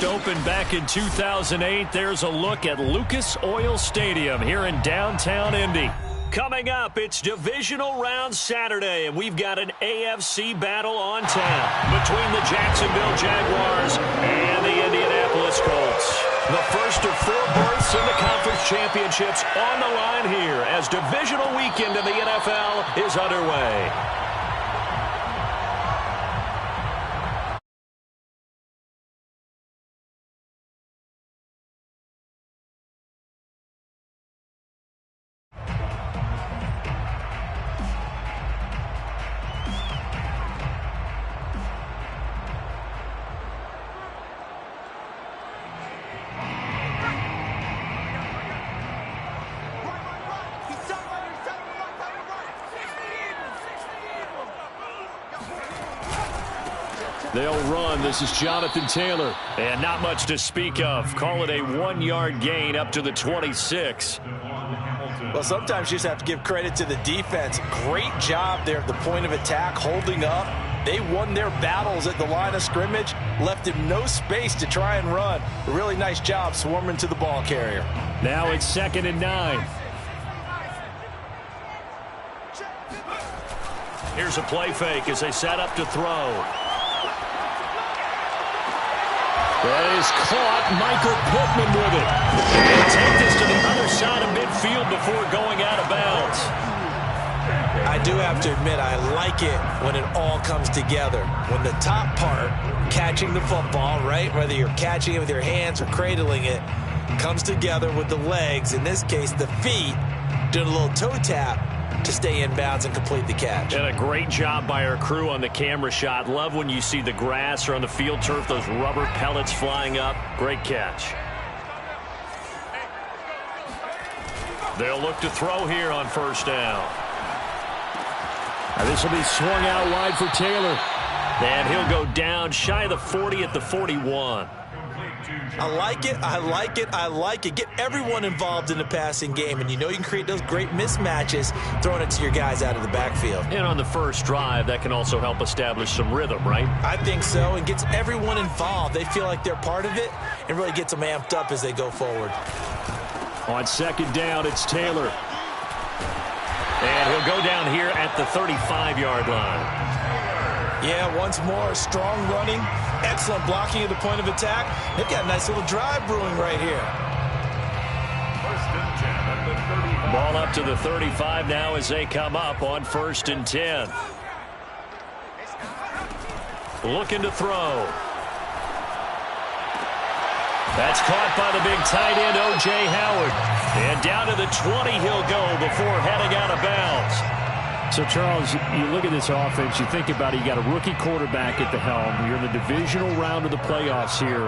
first opened back in 2008. There's a look at Lucas Oil Stadium here in downtown Indy. Coming up, it's Divisional Round Saturday, and we've got an AFC battle on tap between the Jacksonville Jaguars and the Indianapolis Colts. The first of 4 berths in the conference championships on the line here as divisional weekend in the NFL is underway. They'll run. This is Jonathan Taylor. And not much to speak of. Call it a 1-yard gain up to the 26. Well, sometimes you just have to give credit to the defense. Great job there at the point of attack, holding up. They won their battles at the line of scrimmage, left him no space to try and run. A really nice job swarming to the ball carrier. Now it's 2nd and 9. Here's a play fake as they set up to throw. That is caught. Michael Pittman with it. They take this to the other side of midfield before going out of bounds. I do have to admit, I like it when it all comes together. When the top part, catching the football, right, whether you're catching it with your hands or cradling it, comes together with the legs, in this case the feet, doing a little toe tap to stay in bounds and complete the catch. And a great job by our crew on the camera shot. Love when you see the grass or on the field turf, those rubber pellets flying up. Great catch. They'll look to throw here on first down. Now this will be swung out wide for Taylor. And he'll go down shy of the 40 at the 41. I like it, I like it, I like it. Get everyone involved in the passing game, and you know you can create those great mismatches throwing it to your guys out of the backfield. And on the first drive, that can also help establish some rhythm, right? I think so, and gets everyone involved. They feel like they're part of it, and really gets them amped up as they go forward. On 2nd down, it's Taylor. And he'll go down here at the 35-yard line. Yeah, once more, strong running, excellent blocking at the point of attack. They've got a nice little drive brewing right here. Ball up to the 35 now as they come up on 1st and 10. Looking to throw. That's caught by the big tight end, O.J. Howard. And down to the 20 he'll go before heading out of bounds. So, Charles, you look at this offense, you think about it, you got a rookie quarterback at the helm. You're in the divisional round of the playoffs here.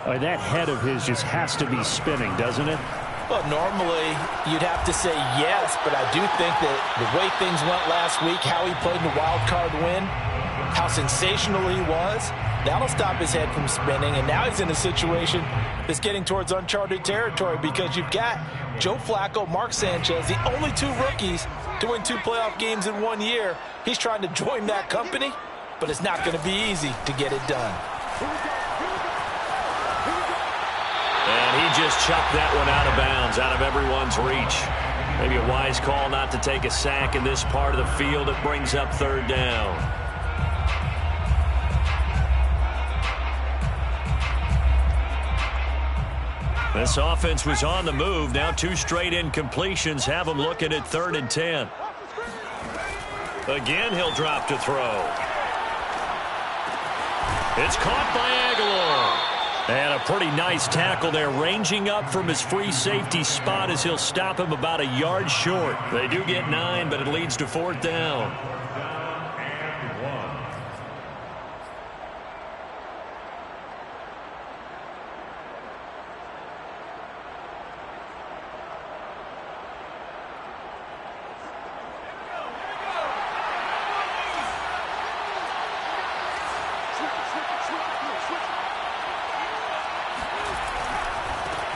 That head of his just has to be spinning, doesn't it? Well, normally you'd have to say yes, but I do think that the way things went last week, how he played in the wild card win, how sensational he was, that'll stop his head from spinning. And now he's in a situation that's getting towards uncharted territory because you've got Joe Flacco, Mark Sanchez, the only 2 rookies to win 2 playoff games in 1 year. He's trying to join that company, but it's not going to be easy to get it done. And he just chucked that one out of bounds, out of everyone's reach. Maybe a wise call not to take a sack in this part of the field. It brings up 3rd down. This offense was on the move. Now 2 straight incompletions have them looking at 3rd and 10. Again, he'll drop to throw. It's caught by Aguilar. And a pretty nice tackle there, ranging up from his free safety spot as he'll stop him about a yard short. They do get 9, but it leads to 4th down.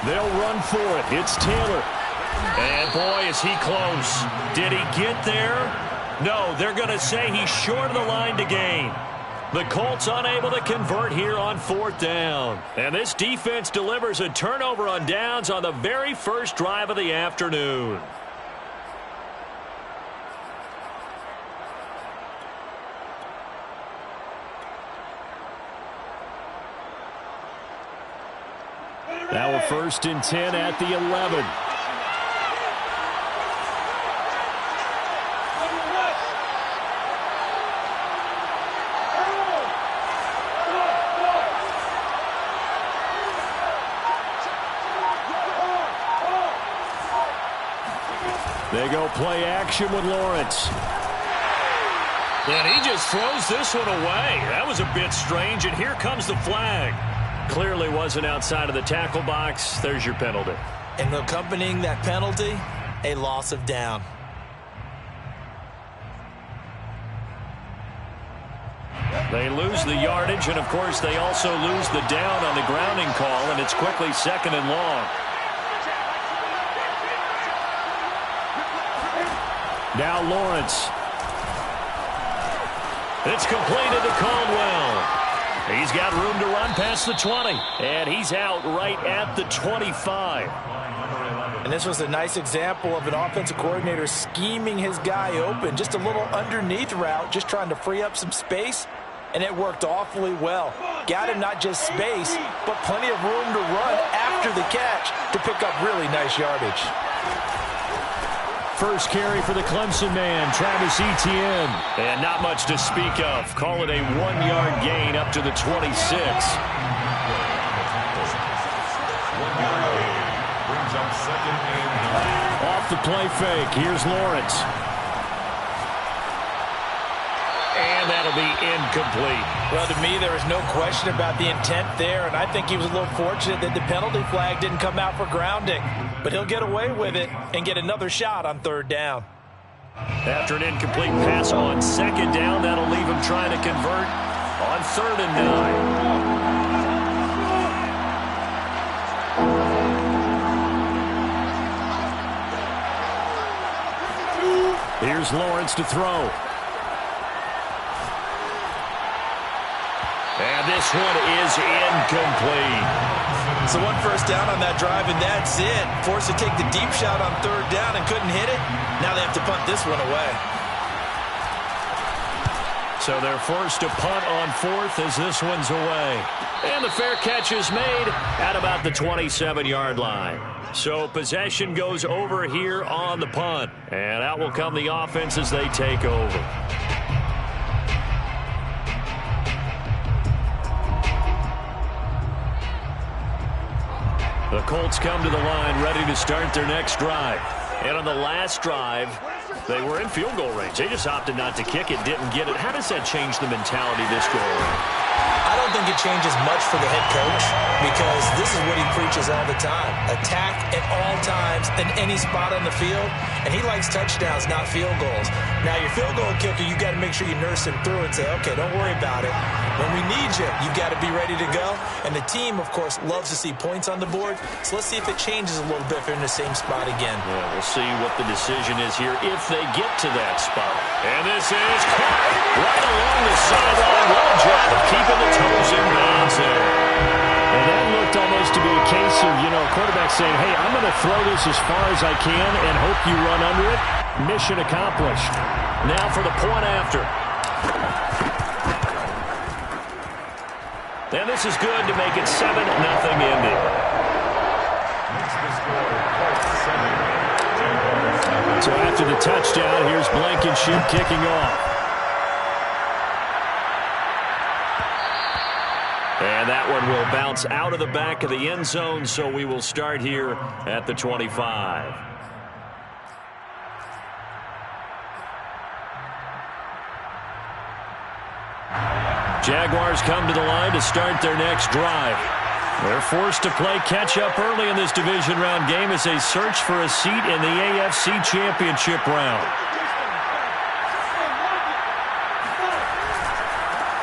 They'll run for it. It's Taylor. And boy, is he close. Did he get there? No, they're going to say he's short of the line to gain. The Colts unable to convert here on 4th down. And this defense delivers a turnover on downs on the very first drive of the afternoon. Now a 1st and 10 at the 11. They go play action with Lawrence. And he just throws this one away. That was a bit strange, and here comes the flag. Clearly wasn't outside of the tackle box. There's your penalty. And accompanying that penalty, a loss of down. They lose the yardage, and, of course, they also lose the down on the grounding call, and it's quickly 2nd and long. Now Lawrence. It's completed to Caldwell. He's got room to run past the 20. And he's out right at the 25. And this was a nice example of an offensive coordinator scheming his guy open. Just a little underneath route, just trying to free up some space. And it worked awfully well. Got him not just space, but plenty of room to run after the catch to pick up really nice yardage. First carry for the Clemson man, Travis Etienne. And not much to speak of. Call it a 1-yard gain up to the 26. Off the play fake. Here's Lawrence. And that'll be incomplete. Well, to me, there was no question about the intent there, and I think he was a little fortunate that the penalty flag didn't come out for grounding. But he'll get away with it and get another shot on 3rd down. After an incomplete pass on 2nd down, that'll leave him trying to convert on 3rd and 9. Here's Lawrence to throw. And this one is incomplete. So 1 first down on that drive, and that's it. Forced to take the deep shot on 3rd down and couldn't hit it. Now they have to punt this one away. So they're forced to punt on 4th as this one's away. And the fair catch is made at about the 27-yard line. So possession goes over here on the punt. And out will come the offense as they take over. The Colts come to the line ready to start their next drive. And on the last drive, they were in field goal range. They just opted not to kick it, didn't get it. How does that change the mentality this go around? I don't think it changes much for the head coach because this is what he preaches all the time. Attack at all times in any spot on the field, and he likes touchdowns, not field goals. Now, your field goal kicker, you got to make sure you nurse him through and say, okay, don't worry about it. When we need you, you got to be ready to go. And the team, of course, loves to see points on the board. So let's see if it changes a little bit if they're in the same spot again. Yeah, we'll see what the decision is here if they get to that spot. And this is caught right along the sideline. Well job of keeping the toes in bounds there. And that looked almost to be a case of, quarterback saying, hey, I'm going to throw this as far as I can and hope you run under it. Mission accomplished. Now for the point after. And this is good to make it 7-0 Indy. So after the touchdown, here's Blankenship kicking off. And that one will bounce out of the back of the end zone, so we will start here at the 25. Jaguars come to the line to start their next drive. They're forced to play catch-up early in this division round game as they search for a seat in the AFC Championship round.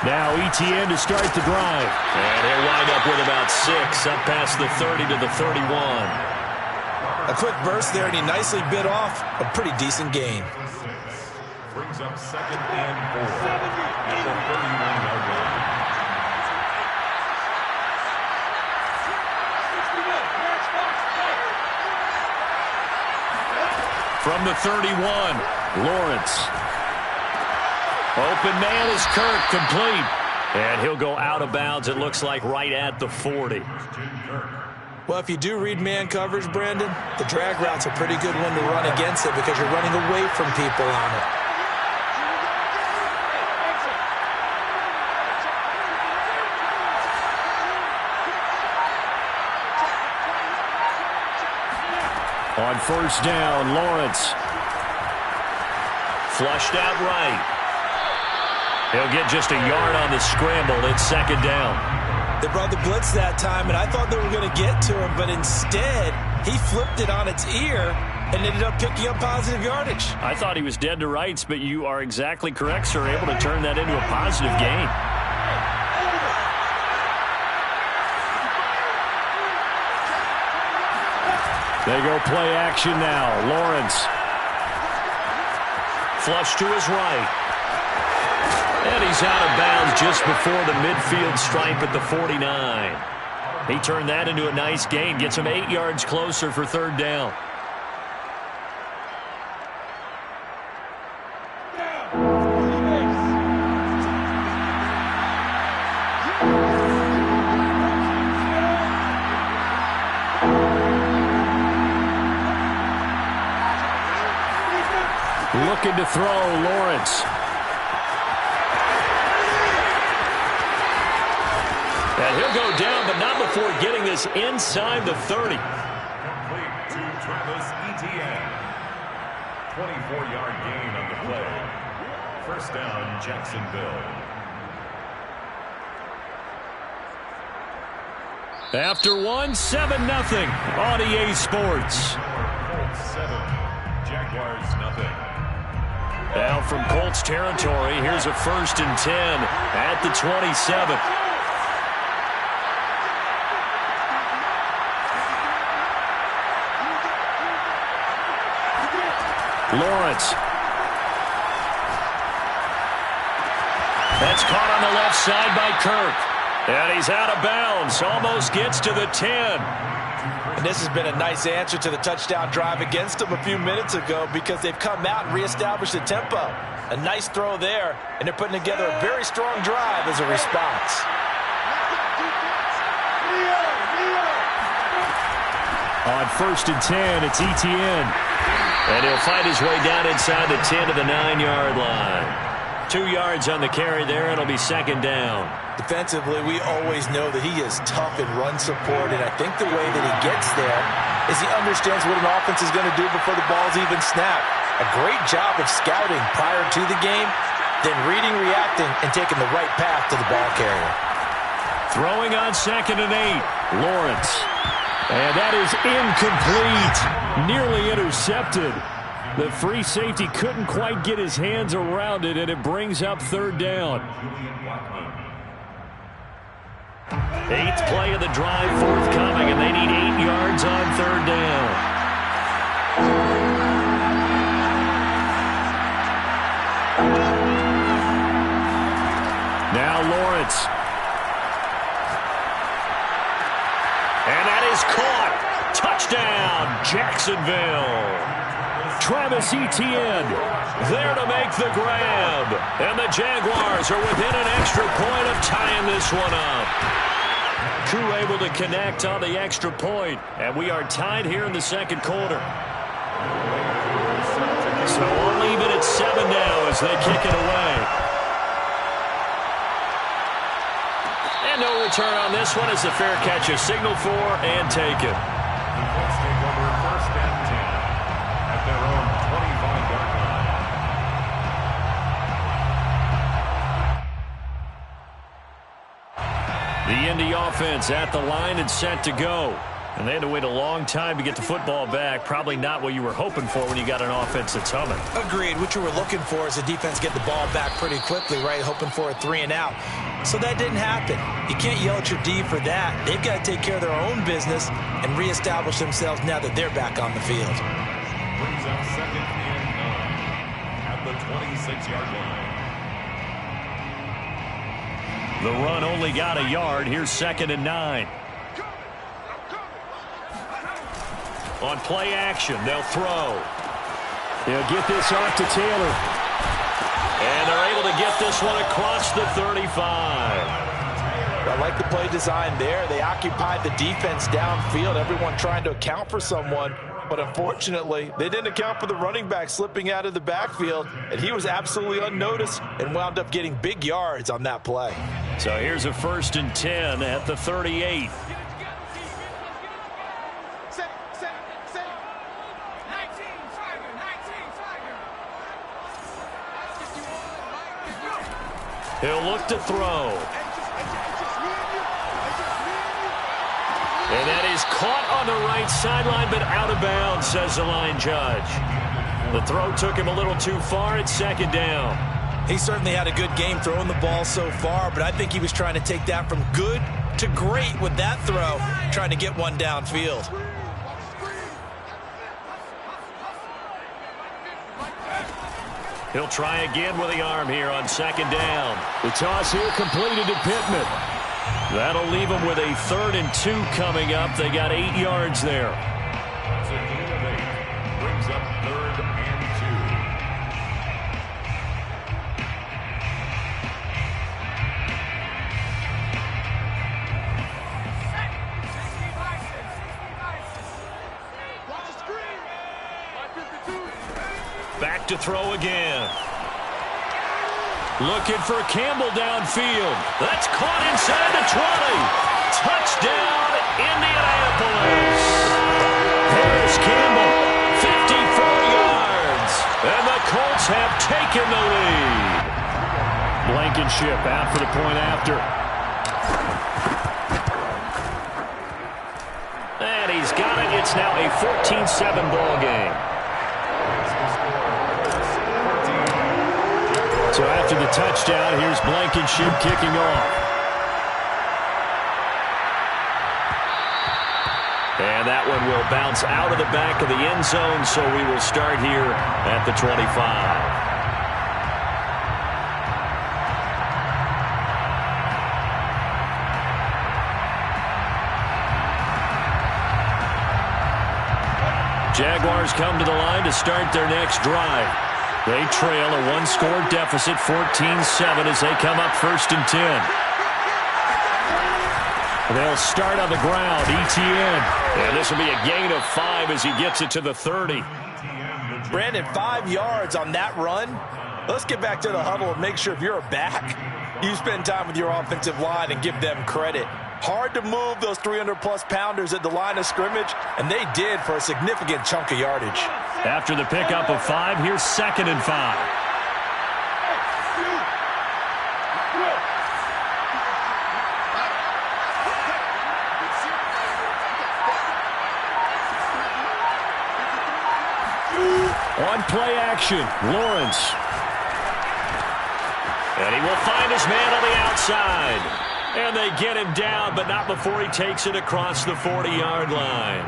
Now Etienne to start the drive. And he'll wind up with about 6, up past the 30 to the 31. A quick burst there, and he nicely bit off a pretty decent gain. Brings up 2nd and 4 at the 31-yard line. from the 31. Lawrence. Open man is Kirk, complete. And he'll go out of bounds, it looks like, right at the 40. Well, if you do read man coverage, Brandon, the drag route's a pretty good one to run against it because you're running away from people on it. On first down, Lawrence. Flushed out right. He'll get just a yard on the scramble. It's second down. They brought the blitz that time, and I thought they were going to get to him, but instead, he flipped it on its ear and ended up picking up positive yardage. I thought he was dead to rights, but you are exactly correct, sir. Able to turn that into a positive gain. They go play action now. Lawrence. Flush to his right. And he's out of bounds just before the midfield stripe at the 49. He turned that into a nice gain. Gets him 8 yards closer for third down. Looking to throw, Lawrence. And he'll go down, but not before getting this inside the 30. Complete to Travis Etienne. 24-yard gain on the play. First down, Jacksonville. After one, 7-0 on EA Sports. Colts 7, Jaguars nothing. Now from Colts territory, here's a 1st and 10 at the 27. Lawrence. That's caught on the left side by Kirk. And he's out of bounds. Almost gets to the 10. And this has been a nice answer to the touchdown drive against them a few minutes ago because they've come out and reestablished the tempo. A nice throw there, and they're putting together a very strong drive as a response. On 1st and 10, it's Etienne. And he'll fight his way down inside the 10 to the 9-yard line. 2 yards on the carry there, and it'll be second down. Defensively, we always know that he is tough in run support, and I think the way that he gets there is he understands what an offense is going to do before the ball's even snapped. A great job of scouting prior to the game, then reading, reacting, and taking the right path to the ball carrier. Throwing on 2nd and 8, Lawrence. And that is incomplete. Nearly intercepted. The free safety couldn't quite get his hands around it, and it brings up third down. 8th play of the drive forthcoming, and they need 8 yards on third down. Now Lawrence. And that is caught. Touchdown, Jacksonville. Travis Etienne there to make the grab. And the Jaguars are within an extra point of tying this one up. Crew able to connect on the extra point. And we are tied here in the second quarter. So we'll leave it at 7 now as they kick it away. And no return on this one as the fair catch is signaled for and taken. The Colts take over 1st and 10 at their own 25-yard line. The Indy offense at the line and set to go. And they had to wait a long time to get the football back. Probably not what you were hoping for when you got an offense that's humming. Agreed. What you were looking for is the defense get the ball back pretty quickly, right? Hoping for a 3 and out. So that didn't happen. You can't yell at your D for that. They've got to take care of their own business and reestablish themselves now that they're back on the field. Brings up 2nd and 9 at the 26-yard line. The run only got a yard. Here's 2nd and 9. On play action, they'll throw. He'll get this off to Taylor. And they're able to get this one across the 35. I like the play design there. They occupied the defense downfield, everyone trying to account for someone. But unfortunately, they didn't account for the running back slipping out of the backfield, and he was absolutely unnoticed and wound up getting big yards on that play. So here's a 1st and 10 at the 38. He'll look to throw. And that is caught on the right sideline, but out of bounds, says the line judge. The throw took him a little too far. It's 2nd down. He certainly had a good game throwing the ball so far, but I think he was trying to take that from good to great with that throw, trying to get one downfield. He'll try again with the arm here on 2nd down. The toss here completed to Pittman. That'll leave them with a 3rd and 2 coming up. They got 8 yards there. It's a gain of 8. Brings up 3rd and 2. Back to throw again. Looking for Campbell downfield. That's caught inside the 20. Touchdown, Indianapolis. Here's Campbell, 54 yards. And the Colts have taken the lead. Blankenship out for the point after. And he's got it. It's now a 14-7 ball game. So after the touchdown, here's Blankenship kicking off. And that one will bounce out of the back of the end zone, so we will start here at the 25. Jaguars come to the line to start their next drive. They trail a one-score deficit, 14-7, as they come up 1st and 10. They'll start on the ground, Etienne. And this will be a gain of 5 as he gets it to the 30. Brandon, 5 yards on that run. Let's get back to the huddle and make sure if you're a back, you spend time with your offensive line and give them credit. Hard to move those 300-plus pounders at the line of scrimmage, and they did for a significant chunk of yardage. After the pickup of 5, here's 2nd and 5. On play action, Lawrence. And he will find his man on the outside. And they get him down, but not before he takes it across the 40-yard line.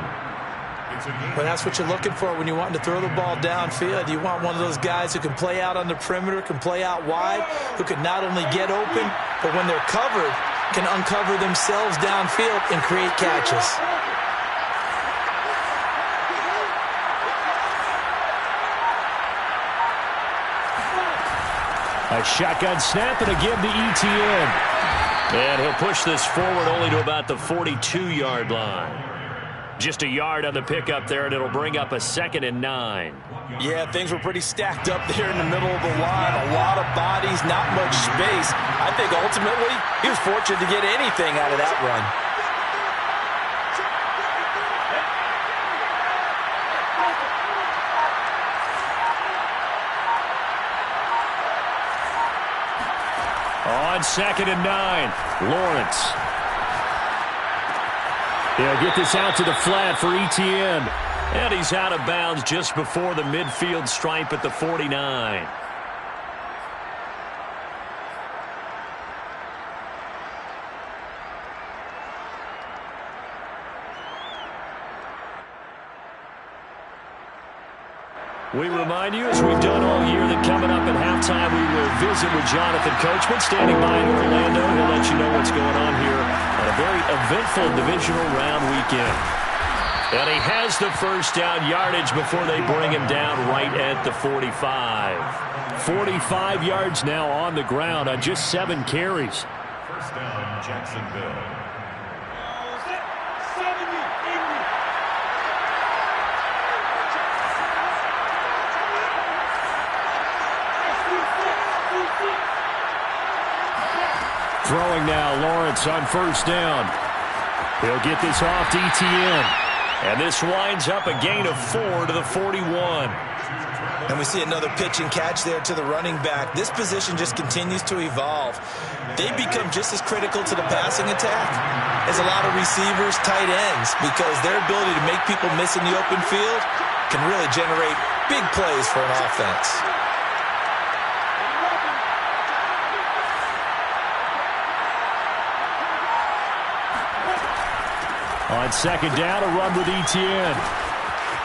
Well, that's what you're looking for when you want to throw the ball downfield. You want one of those guys who can play out on the perimeter, can play out wide, who can not only get open, but when they're covered, can uncover themselves downfield and create catches. A shotgun snap and a give to Etienne. And he'll push this forward only to about the 42-yard line. Just a yard on the pickup there, and it'll bring up a 2nd and 9. Yeah, things were pretty stacked up there in the middle of the line. A lot of bodies, not much space. I think ultimately he was fortunate to get anything out of that run. On 2nd and 9, Lawrence. He'll get this out to the flat for Etienne. And he's out of bounds just before the midfield stripe at the 49. We remind you, as we've done all year, that coming up at halftime, we will visit with Jonathan Coachman, standing by in Orlando. He'll let you know what's going on here on a very eventful divisional round weekend. And he has the first down yardage before they bring him down right at the 45. 45 yards now on the ground on just 7 carries. First down, Jacksonville. Throwing now, Lawrence on first down. He'll get this off to ETN. And this winds up a gain of 4 to the 41. And we see another pitch and catch there to the running back. This position just continues to evolve. They become just as critical to the passing attack as a lot of receivers, tight ends, because their ability to make people miss in the open field can really generate big plays for an offense. On second down, a run with ETN.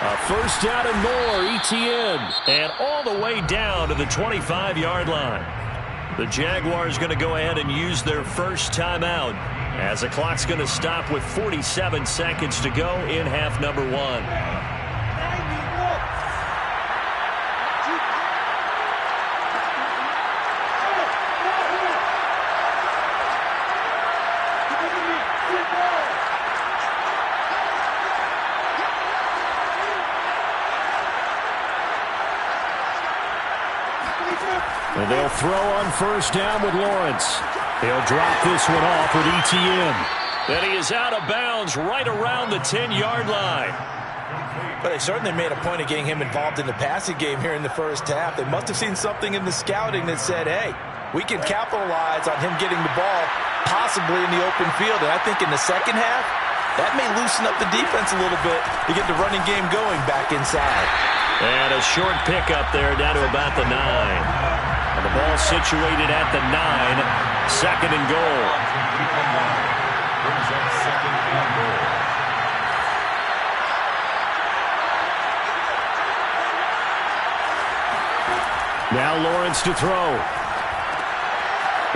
A first down and more, ETN. And all the way down to the 25-yard line. The Jaguars going to go ahead and use their first timeout as the clock's going to stop with 47 seconds to go in half number 1. And they'll throw on first down with Lawrence. He'll drop this one off with ETN. And he is out of bounds right around the 10-yard line. But they certainly made a point of getting him involved in the passing game here in the first half. They must have seen something in the scouting that said, hey, we can capitalize on him getting the ball possibly in the open field. And I think in the second half, that may loosen up the defense a little bit to get the running game going back inside. And a short pickup there down to about the 9. And the ball situated at the 9. Second and goal. Brings up second and goal. Now Lawrence to throw.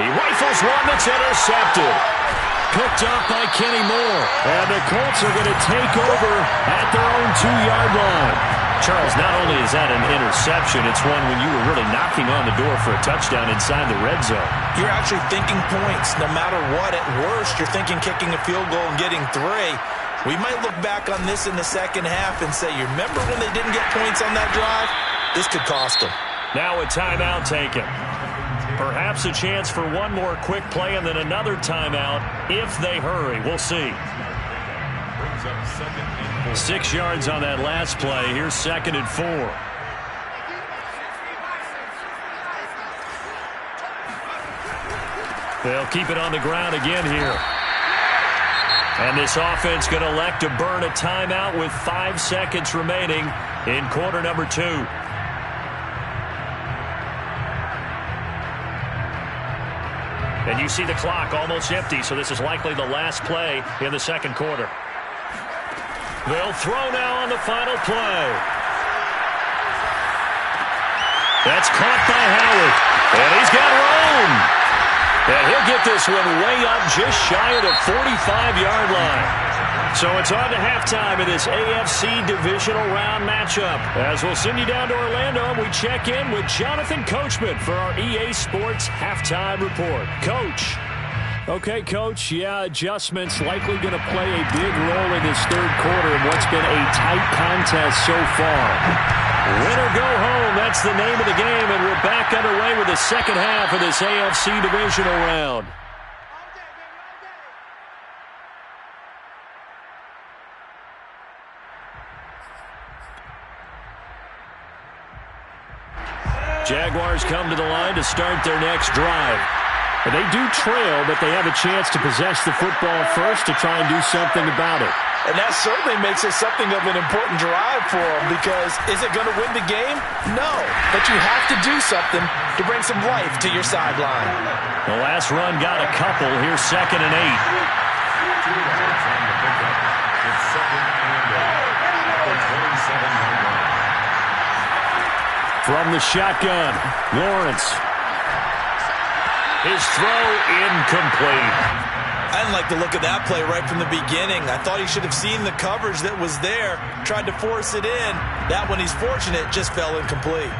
He rifles one that's intercepted. Picked off by Kenny Moore. And the Colts are going to take over at their own 2-yard line. Charles, not only is that an interception, it's one when you were really knocking on the door for a touchdown inside the red zone. You're actually thinking points. No matter what, at worst, you're thinking kicking a field goal and getting 3. We might look back on this in the second half and say, you remember when they didn't get points on that drive? This could cost them. Now a timeout taken. Perhaps a chance for one more quick play and then another timeout if they hurry. We'll see. 6 yards on that last play. Here's second and 4. They'll keep it on the ground again here. And this offense going to elect to burn a timeout with 5 seconds remaining in quarter number 2. And you see the clock almost empty, so this is likely the last play in the second quarter. They'll throw now on the final play. That's caught by Howard. And he's got room. And he'll get this one way up just shy of the 45-yard line. So it's on to halftime of this AFC divisional round matchup. As we'll send you down to Orlando, we check in with Jonathan Coachman for our EA Sports Halftime Report. Coach. Okay, Coach, adjustments likely going to play a big role in this third quarter in what's been a tight contest so far. Win or go home, that's the name of the game, and we're back underway with the second half of this AFC divisional round. Jaguars come to the line to start their next drive. They do trail, but they have a chance to possess the football first to try and do something about it. And that certainly makes it something of an important drive for them, because is it going to win the game? No, but you have to do something to bring some life to your sideline. The last run got a couple. Here's second and 8. It's second and 8. 27-yard line. From the shotgun, Lawrence. His throw incomplete. I didn't like the look of that play right from the beginning. I thought he should have seen the coverage that was there, tried to force it in. That one, he's fortunate, just fell incomplete.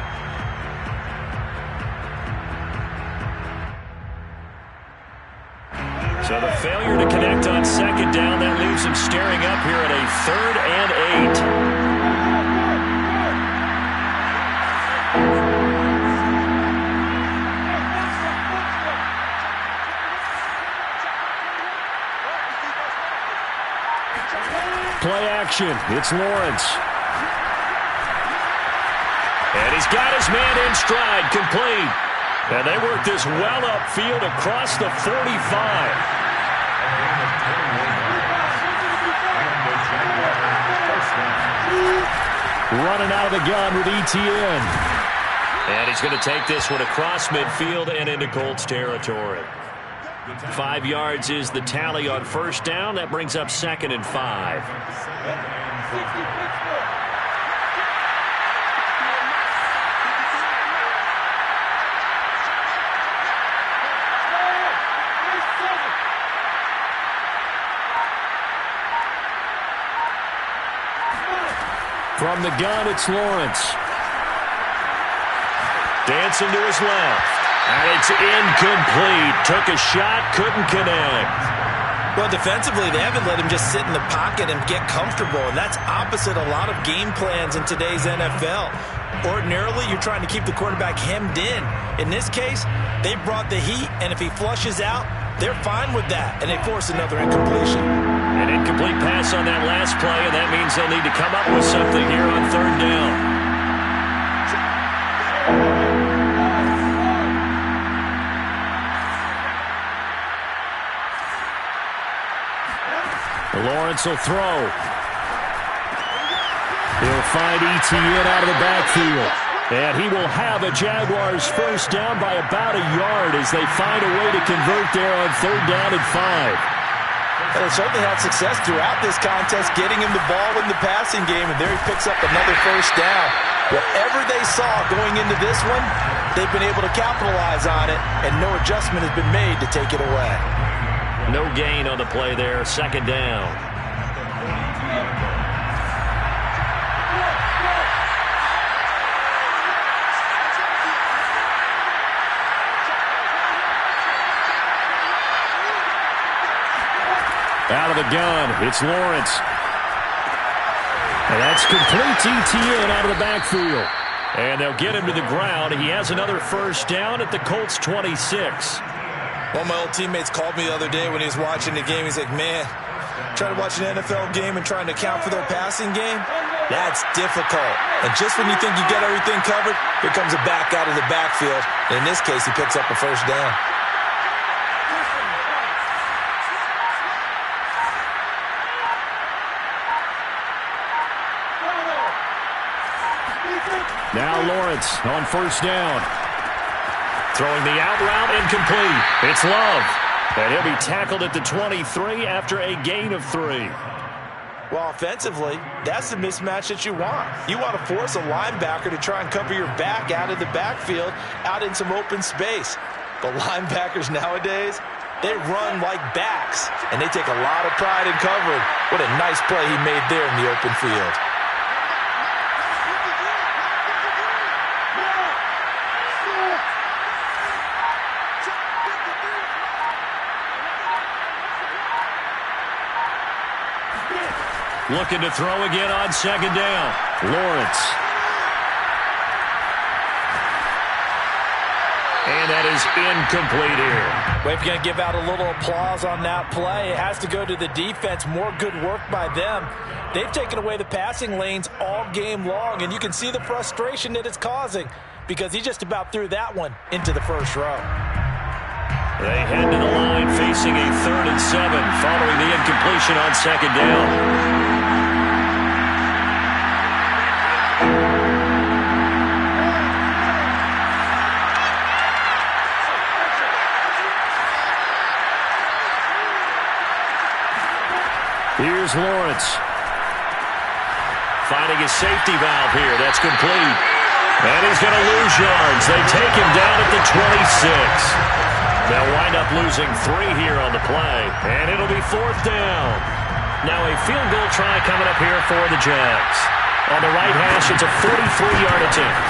So the failure to connect on second down, that leaves him staring up here at a 3rd and 8. Play action. It's Lawrence. And he's got his man in stride, complete. And they work this well upfield across the 45. Running out of the gun with ETN. And he's going to take this one across midfield and into Colts territory. 5 yards is the tally on first down. That brings up 2nd and 5. From the gun, it's Lawrence. Dancing to his left. And it's incomplete. Took a shot, couldn't connect. Well, defensively, they haven't let him just sit in the pocket and get comfortable, and that's opposite a lot of game plans in today's NFL. Ordinarily, you're trying to keep the quarterback hemmed in. In this case, they brought the heat, and if he flushes out, they're fine with that, and they force another incompletion. An incomplete pass on that last play, and that means they'll need to come up with something here on 3rd down. Lawrence will throw. He'll find ETN out of the backfield. And he will have a Jaguars first down by about a yard as they find a way to convert there on 3rd down and 5. And they certainly had success throughout this contest, getting him the ball in the passing game, and there he picks up another first down. Whatever they saw going into this one, they've been able to capitalize on it, and no adjustment has been made to take it away. No gain on the play there, 2nd down. Out of the gun, it's Lawrence. And that's complete to ETN out of the backfield. And they'll get him to the ground. He has another first down at the Colts 26. One of my old teammates called me the other day when he was watching the game. He's like, man, trying to watch an NFL game and trying to account for their passing game, that's difficult. And just when you think you get everything covered, here comes a back out of the backfield. And in this case, he picks up a first down. Now Lawrence on first down. Throwing the out route, incomplete. It's Love. And he'll be tackled at the 23 after a gain of 3. Well, offensively, that's the mismatch that you want. You want to force a linebacker to try and cover your back out of the backfield, out in some open space. The linebackers nowadays, they run like backs, and they take a lot of pride in covering. What a nice play he made there in the open field. Looking to throw again on 2nd down. Lawrence. And that is incomplete here. Well, if you're going to give out a little applause on that play, it has to go to the defense. More good work by them. They've taken away the passing lanes all game long, and you can see the frustration that it's causing because he just about threw that one into the first row. They head to the line facing a 3rd and 7 following the incompletion on 2nd down. Here's Lawrence. Finding his safety valve here. That's complete. And he's going to lose yards. They take him down at the 26. They'll wind up losing 3 here on the play, and it'll be 4th down. Now a field goal try coming up here for the Jags. On the right hash, it's a 43-yard attempt.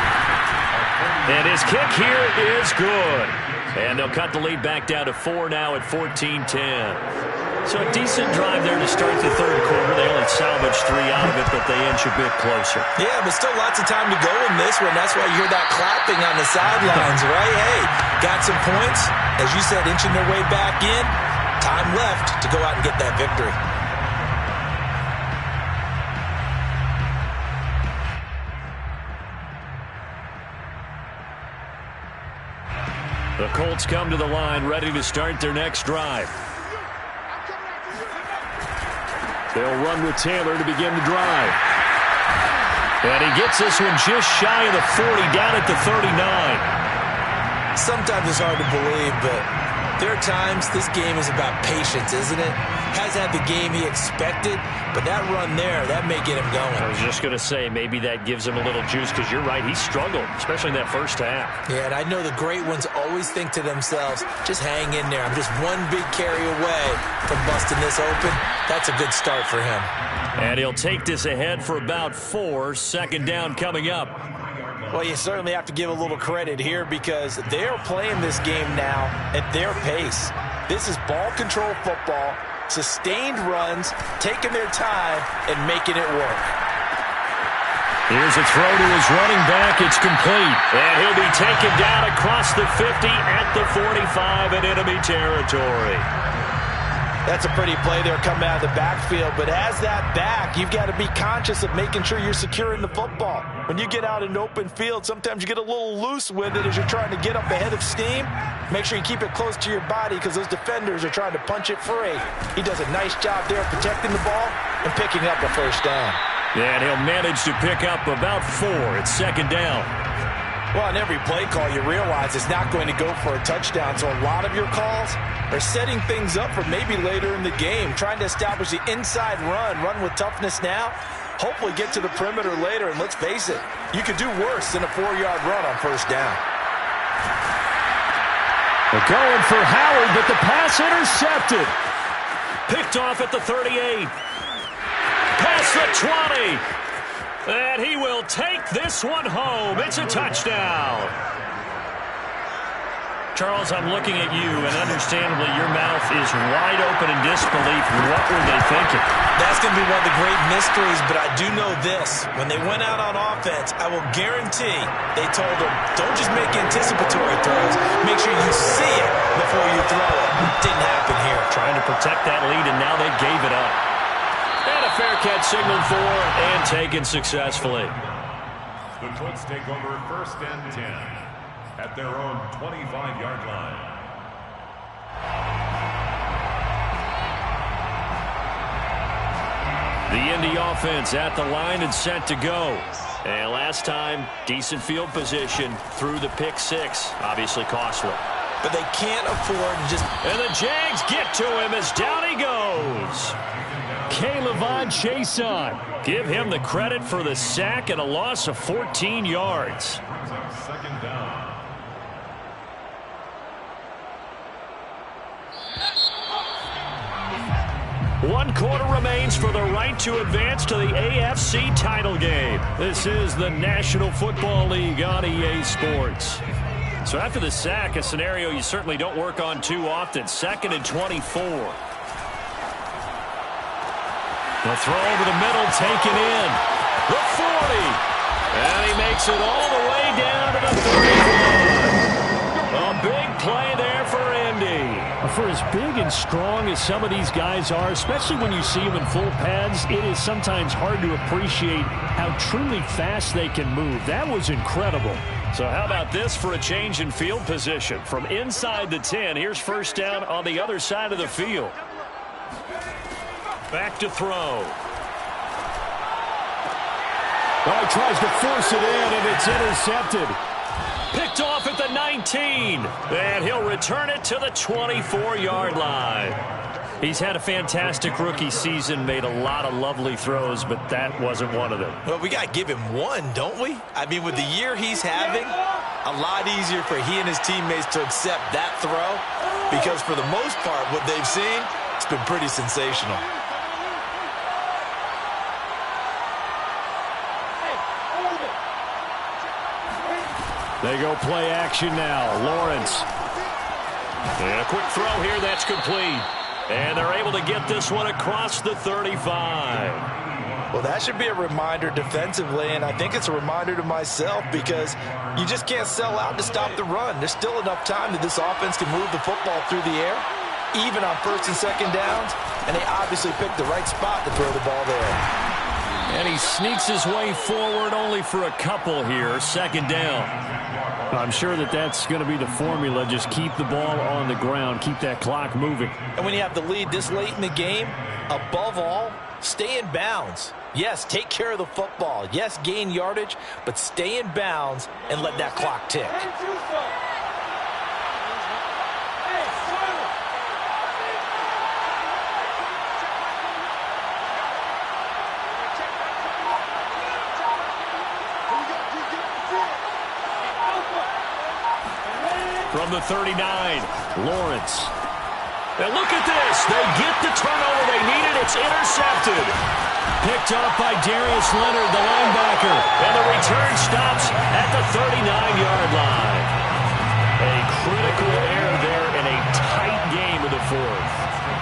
And his kick here is good. And they'll cut the lead back down to 4 now at 14-10. So a decent drive there to start the third quarter. They only salvaged 3 out of it, but they inch a bit closer. Yeah, but still lots of time to go in this one. That's why you hear that clapping on the sidelines, right? Hey, got some points. As you said, inching their way back in. Time left to go out and get that victory. The Colts come to the line, ready to start their next drive. They'll run with Taylor to begin the drive. And he gets this one just shy of the 40, down at the 39. Sometimes it's hard to believe, but there are times this game is about patience, isn't it? Hasn't had the game he expected, but that run there, that may get him going. I was just going to say, maybe that gives him a little juice, because you're right, he struggled, especially in that first half. Yeah, and I know the great ones always think to themselves, just hang in there. I'm just one big carry away from busting this open. That's a good start for him. And he'll take this ahead for about 4. 2nd down coming up. Well, you certainly have to give a little credit here because they're playing this game now at their pace. This is ball control football, sustained runs, taking their time, and making it work. Here's a throw to his running back. It's complete. And he'll be taken down across the 50 at the 45 in enemy territory. That's a pretty play there coming out of the backfield, but as that back, you've got to be conscious of making sure you're securing the football. When you get out in open field, sometimes you get a little loose with it as you're trying to get up ahead of steam. Make sure you keep it close to your body because those defenders are trying to punch it free. He does a nice job there protecting the ball and picking up a first down. And he'll manage to pick up about 4. It's 2nd down. Well, on every play call, you realize it's not going to go for a touchdown, so a lot of your calls are setting things up for maybe later in the game, trying to establish the inside run with toughness now, hopefully get to the perimeter later, and let's face it, you could do worse than a 4-yard run on first down. They're going for Howard, but the pass intercepted. Picked off at the 38. Past the 20. And he will take this one home. It's a touchdown. Charles, I'm looking at you, and understandably, your mouth is wide open in disbelief. What were they thinking? That's going to be one of the great mysteries, but I do know this. When they went out on offense, I will guarantee they told them, don't just make anticipatory throws. Make sure you see it before you throw it. Didn't happen here. Trying to protect that lead, and now they gave it up. And a fair catch signaled for and taken successfully. The Colts take over 1st and 10 at their own 25-yard line. The Indy offense at the line and set to go. And last time, decent field position through the pick 6. Obviously costly. But they can't afford to just... And the Jags get to him as down he goes. K'Lavon Chaisson. Give him the credit for the sack and a loss of 14 yards. 2nd down. One quarter remains for the right to advance to the AFC title game. This is the National Football League on EA Sports. So after the sack, a scenario you certainly don't work on too often. 2nd and 24. The throw over the middle, taken in. The 40. And he makes it all the way down to the 31. A big play there for Indy. For as big and strong as some of these guys are, especially when you see them in full pads, it is sometimes hard to appreciate how truly fast they can move. That was incredible. So how about this for a change in field position? From inside the 10, here's first down on the other side of the field. Back to throw. Oh, he tries to force it in, and it's intercepted. Picked off at the 19. And he'll return it to the 24-yard line. He's had a fantastic rookie season, made a lot of lovely throws, but that wasn't one of them. Well, we got to give him one, don't we? I mean, with the year he's having, a lot easier for he and his teammates to accept that throw because for the most part, what they've seen, it's been pretty sensational. They go play action now. Lawrence. And a quick throw here that's complete. And they're able to get this one across the 35. Well, that should be a reminder defensively, and I think it's a reminder to myself because you just can't sell out to stop the run. There's still enough time that this offense can move the football through the air, even on first and second downs, and they obviously picked the right spot to throw the ball there. And he sneaks his way forward only for a couple here, second down. I'm sure that's going to be the formula. Just keep the ball on the ground, keep that clock moving. And when you have the lead this late in the game, above all, stay in bounds. Yes, take care of the football. Yes, gain yardage, but stay in bounds and let that clock tick. From the 39, Lawrence. And look at this. They get the turnover they needed. It's intercepted. Picked off by Darius Leonard, the linebacker. And the return stops at the 39-yard line. A critical error there in a tight game in the fourth.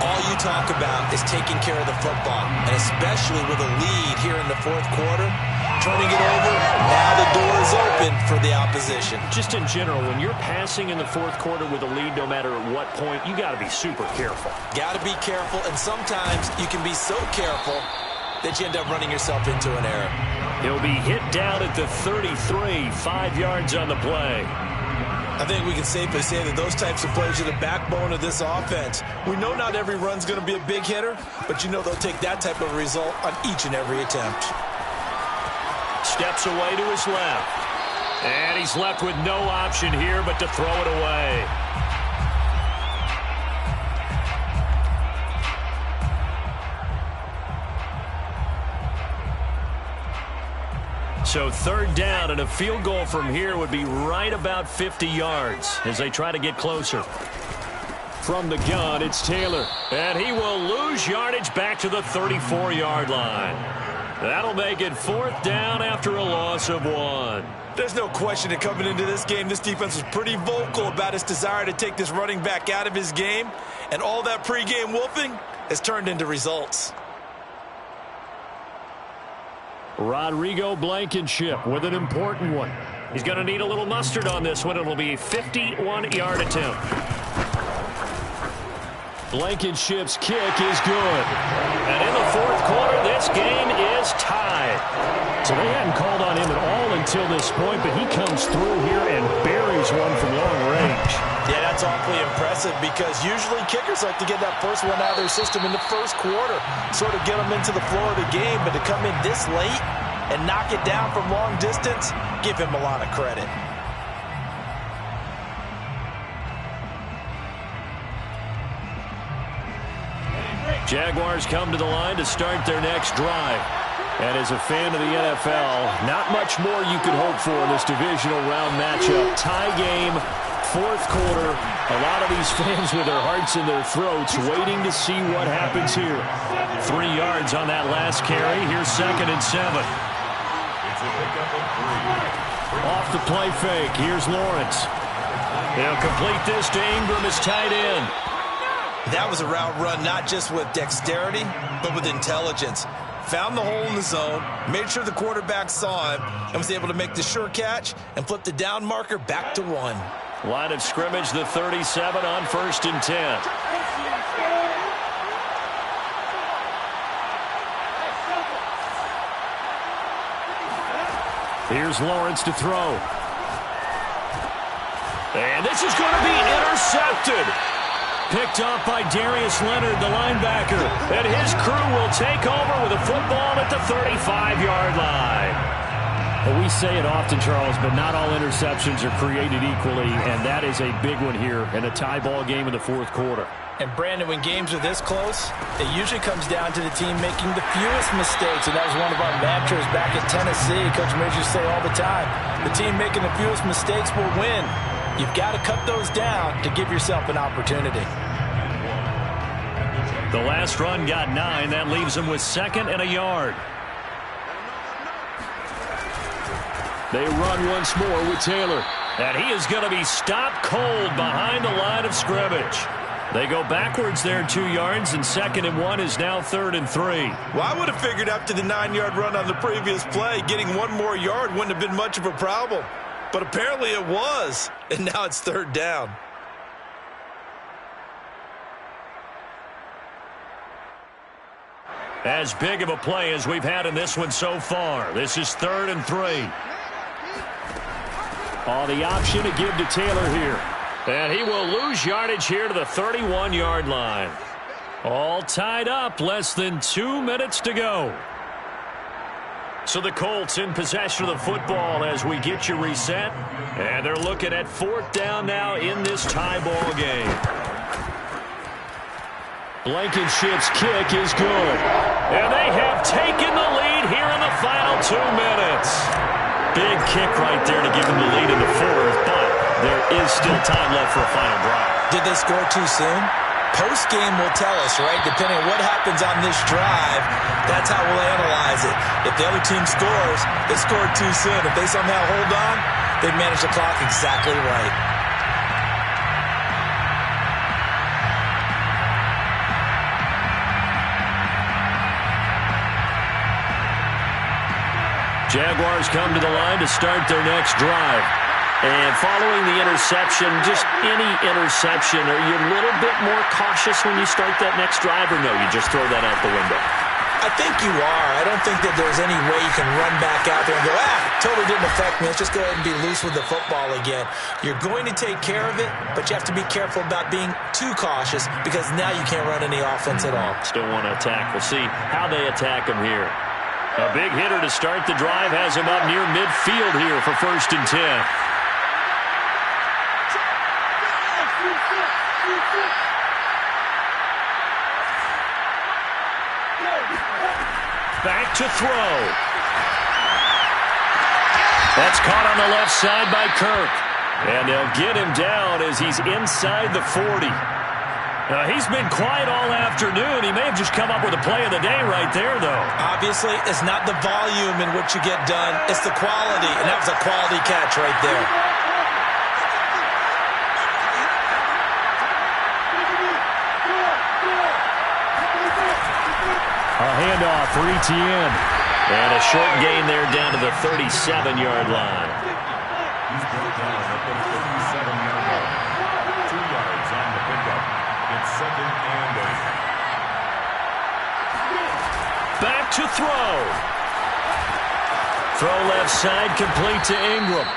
All you talk about is taking care of the football, and especially with a lead here in the fourth quarter, turning it over, now the door is open for the opposition. Just in general, when you're passing in the fourth quarter with a lead, no matter at what point, you got to be super careful. Got to be careful, and sometimes you can be so careful that you end up running yourself into an error. He'll be hit down at the 33, 5 yards on the play. I think we can safely say that those types of plays are the backbone of this offense. We know not every run's going to be a big hitter, but you know they'll take that type of result on each and every attempt. Steps away to his left. And he's left with no option here but to throw it away. So third down, and a field goal from here would be right about 50 yards as they try to get closer. From the gun, it's Taylor. And he will lose yardage back to the 34-yard line. That'll make it fourth down after a loss of 1. There's no question that coming into this game, this defense was pretty vocal about its desire to take this running back out of his game. And all that pregame wolfing has turned into results. Rodrigo Blankenship with an important one. He's going to need a little mustard on this one. It'll be a 51-yard attempt. Blankenship's kick is good. And in the fourth quarter, this game is tied. So they hadn't called on him at all until this point, but he comes through here and buries one from long range. Yeah, that's awfully impressive because usually kickers like to get that first one out of their system in the first quarter, sort of get them into the flow of the game, but to come in this late and knock it down from long distance, give him a lot of credit. Jaguars come to the line to start their next drive. And as a fan of the NFL, not much more you could hope for in this divisional round matchup. Tie game, fourth quarter. A lot of these fans with their hearts in their throats waiting to see what happens here. 3 yards on that last carry. Here's 2nd and 7. Off the play fake. Here's Lawrence. He'll complete this to Ingram as tight end. That was a route run not just with dexterity, but with intelligence. Found the hole in the zone, made sure the quarterback saw him, and was able to make the sure catch and flip the down marker back to 1. Line of scrimmage, the 37 on 1st and 10. Here's Lawrence to throw. And this is going to be intercepted. Picked off by Darius Leonard, the linebacker. And his crew will take over with a football at the 35-yard line. Well, we say it often, Charles, but not all interceptions are created equally, and that is a big one here in a tie ball game in the fourth quarter. And, Brandon, when games are this close, it usually comes down to the team making the fewest mistakes, and that was one of our mantras back at Tennessee. Coach Major say all the time, the team making the fewest mistakes will win. You've got to cut those down to give yourself an opportunity. The last run got 9. That leaves him with 2nd and a yard. They run once more with Taylor. And he is going to be stopped cold behind the line of scrimmage. They go backwards there 2 yards, and 2nd and 1 is now 3rd and 3. Well, I would have figured after the 9-yard run on the previous play, getting 1 more yard wouldn't have been much of a problem. But apparently it was, and now it's 3rd down. As big of a play as we've had in this one so far. This is 3rd and 3. The option to give to Taylor here. And he will lose yardage here to the 31-yard line. All tied up, less than 2 minutes to go. So the Colts in possession of the football as we get you reset. And they're looking at 4th down now in this tie ball game. Blankenship's kick is good. And they have taken the lead here in the final 2 minutes. Big kick right there to give them the lead in the 4th, but there is still time left for a final drive. Did they score too soon? Post-game will tell us, right? Depending on what happens on this drive, that's how we'll analyze it. If the other team scores, they scored too soon. If they somehow hold on, they manage the clock exactly right. Jaguars come to the line to start their next drive. And following the interception, just any interception, are you a little bit more cautious when you start that next drive, or no, you just throw that out the window? I think you are. I don't think that there's any way you can run back out there and go, totally didn't affect me. Let's just go ahead and be loose with the football again. You're going to take care of it, but you have to be careful about being too cautious because now you can't run any offense at all. Still want to attack. We'll see how they attack him here. A big hitter to start the drive has him up near midfield here for 1st and 10. Back to throw. That's caught on the left side by Kirk. And they'll get him down as he's inside the 40. He's been quiet all afternoon. He may have just come up with a play of the day right there, though. Obviously, it's not the volume in which you get done. It's the quality, and that was a quality catch right there. A handoff for ETN. And a short gain there down to the 37-yard line. He's brought down at the 37-yard line. 2 yards on the pickup. It's 2nd and 8. Back to throw. Throw left side, complete to Ingram.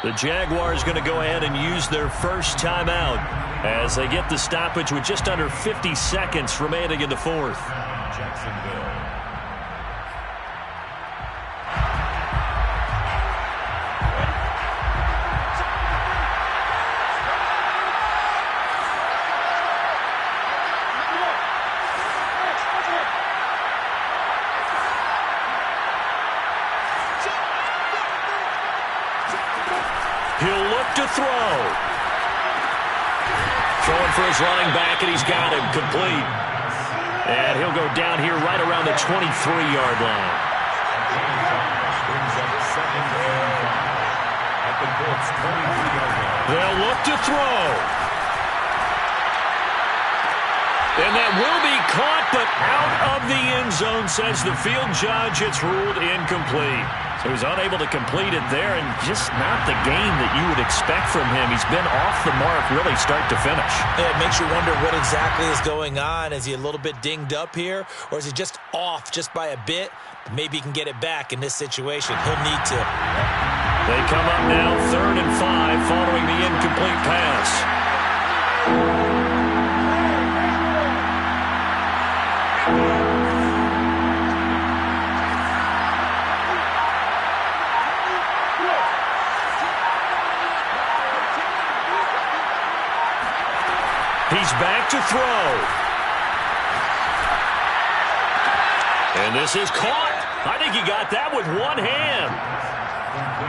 The Jaguars going to go ahead and use their first timeout as they get the stoppage with just under 50 seconds remaining in the 4th. Jacksonville. He'll look to throw. Throwing for his running back, and he's got him complete. And he'll go down here right around the 23-yard line. Brings up 2nd and 5 at the Colts 23-yard line. They'll look to throw. And that will be caught, but out of the end zone, says the field judge. It's ruled incomplete. So he's unable to complete it there, and just not the game that you would expect from him. He's been off the mark really start to finish. Yeah, it makes you wonder what exactly is going on. Is he a little bit dinged up here, or is he just off just by a bit? Maybe he can get it back in this situation. He'll need to. They come up now 3rd and 5 following the incomplete pass. He's back to throw. And this is caught. I think he got that with one hand.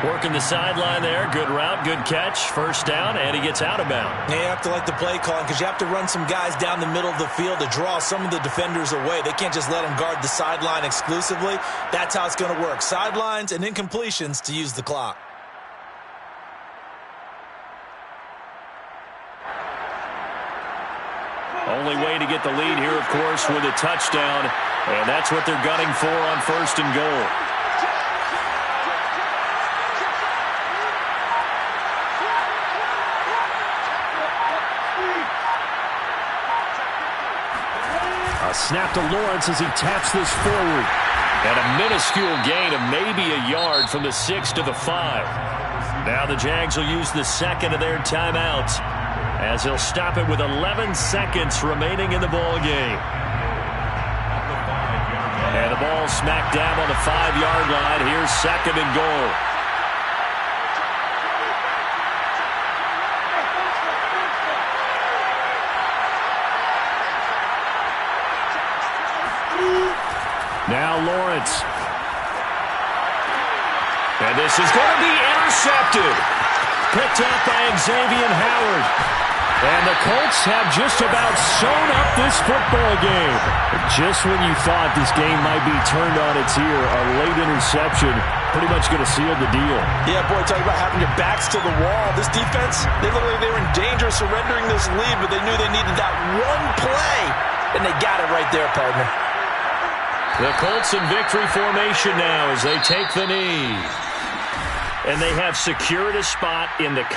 Working the sideline there. Good route, good catch. First down, and he gets out of bounds. Yeah, you have to like the play calling because you have to run some guys down the middle of the field to draw some of the defenders away. They can't just let them guard the sideline exclusively. That's how it's going to work. Sidelines and incompletions to use the clock. Only way to get the lead here, of course, with a touchdown. And that's what they're gunning for on first and goal. A snap to Lawrence as he taps this forward. And a minuscule gain of maybe a yard from the 6 to the 5. Now the Jags will use the second of their timeouts, as he'll stop it with 11 seconds remaining in the ball game. And the ball smack dab on the 5-yard line. Here's second and goal. Now Lawrence. And this is going to be intercepted. Picked up by Xavier Howard. And the Colts have just about sewn up this football game. Just when you thought this game might be turned on its ear, a late interception pretty much going to seal the deal. Yeah, boy, talk about having your backs to the wall. This defense, they look like they were in danger of surrendering this lead, but they knew they needed that one play, and they got it right there, partner. The Colts in victory formation now as they take the knee. And they have secured a spot in the